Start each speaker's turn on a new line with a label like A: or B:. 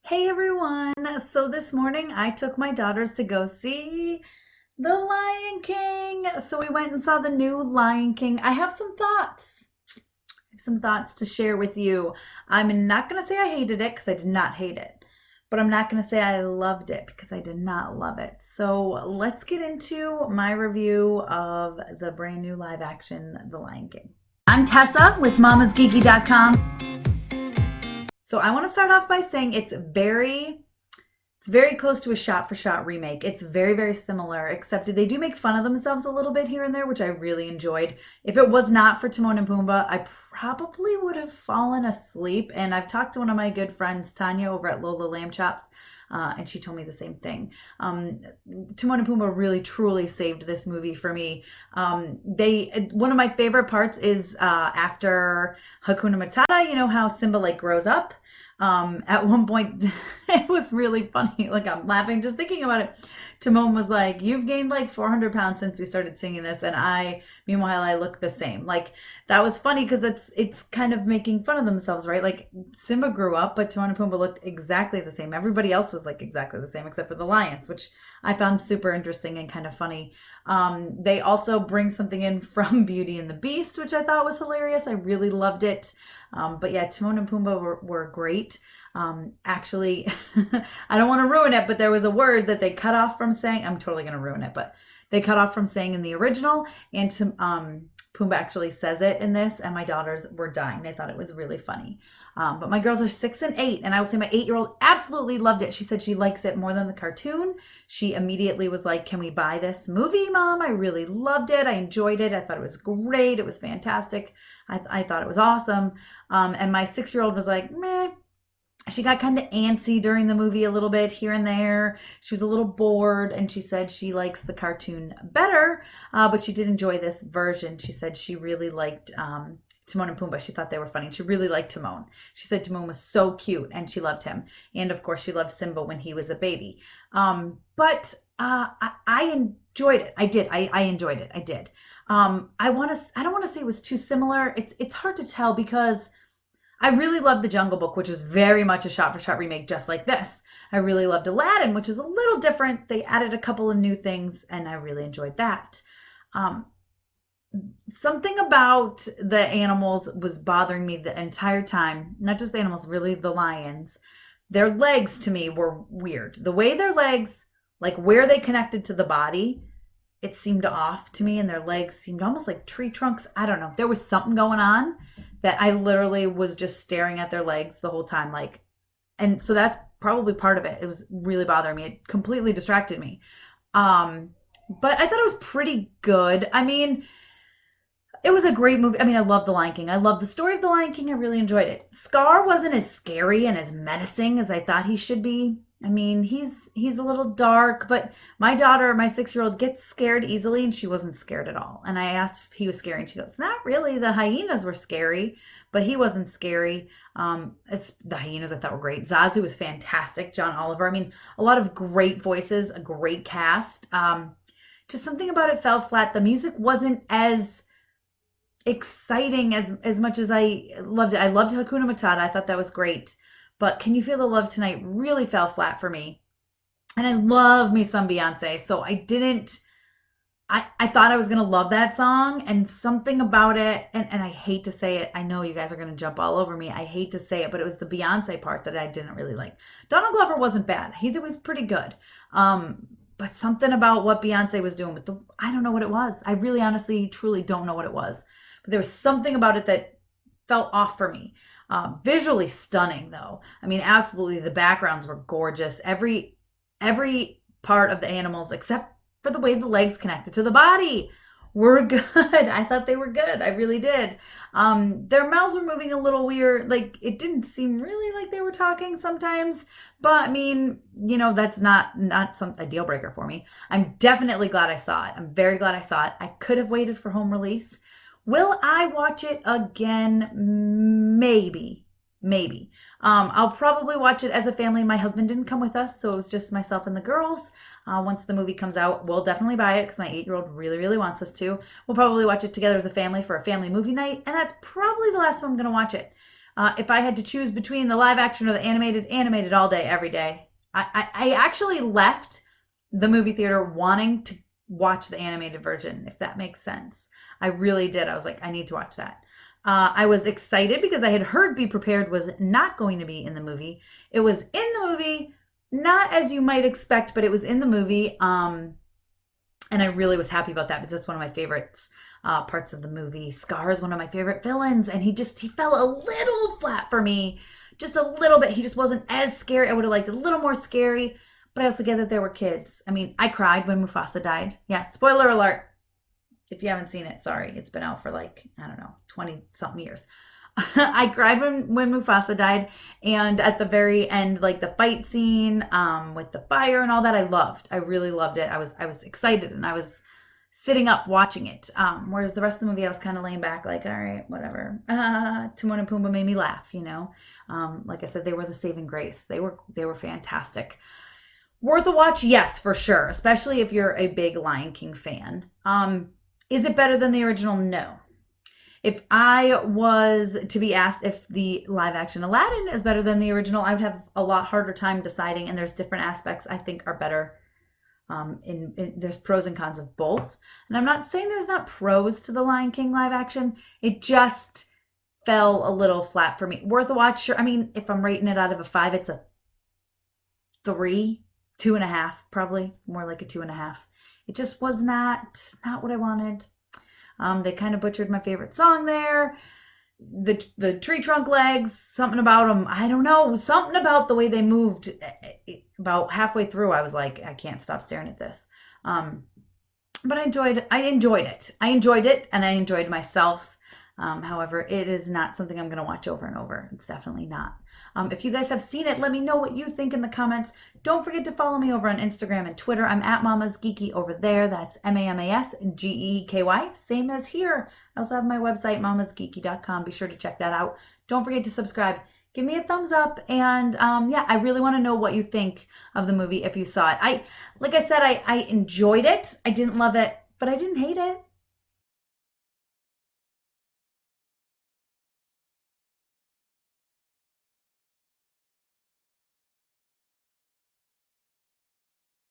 A: Hey everyone! So this morning I took my daughters to go see The Lion King. So we went and saw the new Lion King. I have some thoughts. I have some thoughts to share with you. I'm not going to say I hated it because I did not hate it. But I'm not going to say I loved it because I did not love it. So let's get into my review of the brand new live action The Lion King. I'm Tessa with mamasgeeky.com. So I want to start off by saying it's very close to a shot-for-shot remake. It's very, very similar, except they do make fun of themselves a little bit here and there, which I really enjoyed. If it was not for Timon and Pumbaa, I probably would have fallen asleep. And I've talked to one of my good friends, Tanya, over at Lola Lamb Chops, and she told me the same thing. Timon and Pumbaa really, truly saved this movie for me. One of my favorite parts is after Hakuna Matata. You know how Simba grows up. At one point, it was really funny. I'm laughing just thinking about it. Timon was like, "You've gained 400 pounds since we started singing this," and meanwhile, I look the same. That was funny because it's kind of making fun of themselves, right? Simba grew up, but Timon and Pumbaa looked exactly the same. Everybody else was exactly the same except for the lions, which I found super interesting and kind of funny. They also bring something in from Beauty and the Beast, which I thought was hilarious. I really loved it. But yeah, Timon and Pumbaa were great. Actually, I don't want to ruin it, but there was a word that they cut off from saying. I'm totally going to ruin it, but they cut off from saying in the original, and Pumbaa actually says it in this, and my daughters were dying. They thought it was really funny. But my girls are 6 and 8, and I would say my 8-year-old absolutely loved it. She said she likes it more than the cartoon. She immediately was like, "Can we buy this movie, Mom? I really loved it. I enjoyed it. I thought it was great. It was fantastic. I thought it was awesome." And my 6-year-old was like, "Meh." She got kind of antsy during the movie a little bit here and there. She was a little bored, and she said she likes the cartoon better, but she did enjoy this version. She said she really liked Timon and Pumbaa. She thought they were funny. She really liked Timon. She said Timon was so cute, and she loved him. And of course, she loved Simba when he was a baby. But I enjoyed it. I did. I enjoyed it. I did. I don't want to say it was too similar. It's hard to tell because I really loved The Jungle Book, which was very much a shot-for-shot remake just like this. I really loved Aladdin, which is a little different. They added a couple of new things, and I really enjoyed that. Something about the animals was bothering me the entire time. Not just the animals, really the lions. Their legs, to me, were weird. The way their legs, where they connected to the body, it seemed off to me, and their legs seemed almost like tree trunks. I don't know. There was something going on that I literally was just staring at their legs the whole time. And so that's probably part of it. It was really bothering me. It completely distracted me. But I thought it was pretty good. It was a great movie. I love The Lion King. I love the story of The Lion King. I really enjoyed it. Scar wasn't as scary and as menacing as I thought he should be. He's a little dark, but my daughter, my 6-year-old, gets scared easily, and she wasn't scared at all. And I asked if he was scary, and she goes, "Not really. The hyenas were scary, but he wasn't scary." The hyenas I thought were great. Zazu was fantastic. John Oliver. A lot of great voices, a great cast. Just something about it fell flat. The music wasn't as exciting as much as I loved it. I loved Hakuna Matata. I thought that was great. But Can You Feel the Love Tonight really fell flat for me. And I love me some Beyonce. So I thought I was going to love that song, and something about it, and I hate to say it. I know you guys are going to jump all over me. I hate to say it, but it was the Beyonce part that I didn't really like. Donald Glover wasn't bad. He was pretty good. But something about what Beyonce was doing I don't know what it was. I really honestly, truly don't know what it was. But there was something about it that felt off for me. Visually stunning, though. Absolutely, the backgrounds were gorgeous. Every part of the animals, except for the way the legs connected to the body, were good. I thought they were good. I really did. Their mouths were moving a little weird. It didn't seem really like they were talking sometimes. But that's not a deal breaker for me. I'm definitely glad I saw it. I'm very glad I saw it. I could have waited for home release. Will I watch it again? Maybe. I'll probably watch it as a family. My husband didn't come with us, so it was just myself and the girls. Once the movie comes out, we'll definitely buy it because my 8-year-old really, really wants us to. We'll probably watch it together as a family for a family movie night, and that's probably the last time I'm going to watch it. If I had to choose between the live action or the animated all day, every day. I actually left the movie theater wanting to watch the animated version, if that makes sense. I really did. I was like, I need to watch that. I was excited because I had heard Be Prepared was not going to be in the movie. It was in the movie, not as you might expect, but it was in the movie. And I really was happy about that because that's one of my favorites parts of the movie. Scar is one of my favorite villains, and he fell a little flat for me, just a little bit. He just wasn't as scary. I would have liked a little more scary, but I also get that there were kids. I mean, I cried when Mufasa died. Yeah, spoiler alert. If you haven't seen it, sorry. It's been out for like, I don't know, 20 something years. I cried when Mufasa died, and at the very end, like the fight scene with the fire and all that, I loved. I really loved it. I was excited, and I was sitting up watching it. Whereas the rest of the movie, I was kind of laying back, like, all right, whatever. Timon and Pumbaa made me laugh, you know. Like I said, they were the saving grace. They were fantastic. Worth a watch, yes, for sure. Especially if you're a big Lion King fan. Is it better than the original? No. If I was to be asked if the live action Aladdin is better than the original, I would have a lot harder time deciding. And there's different aspects I think are better. There's pros and cons of both. And I'm not saying there's not pros to the Lion King live action. It just fell a little flat for me. Worth a watch, sure. I mean, if I'm rating it out of a 5, it's a 3, 2.5, probably more like a 2.5. It just was not what I wanted. They kind of butchered my favorite song there. The tree trunk legs, something about them, I don't know, something about the way they moved. About halfway through, I was like, I can't stop staring at this. But I enjoyed it. I enjoyed it, and I enjoyed myself. However, it is not something I'm going to watch over and over. It's definitely not. If you guys have seen it, let me know what you think in the comments. Don't forget to follow me over on Instagram and Twitter. I'm at Mama's Geeky over there. That's MAMASGEEKY, same as here. I also have my website, mamasgeeky.com. Be sure to check that out. Don't forget to subscribe. Give me a thumbs up. And yeah, I really want to know what you think of the movie if you saw it. Like I said, I enjoyed it. I didn't love it, but I didn't hate it.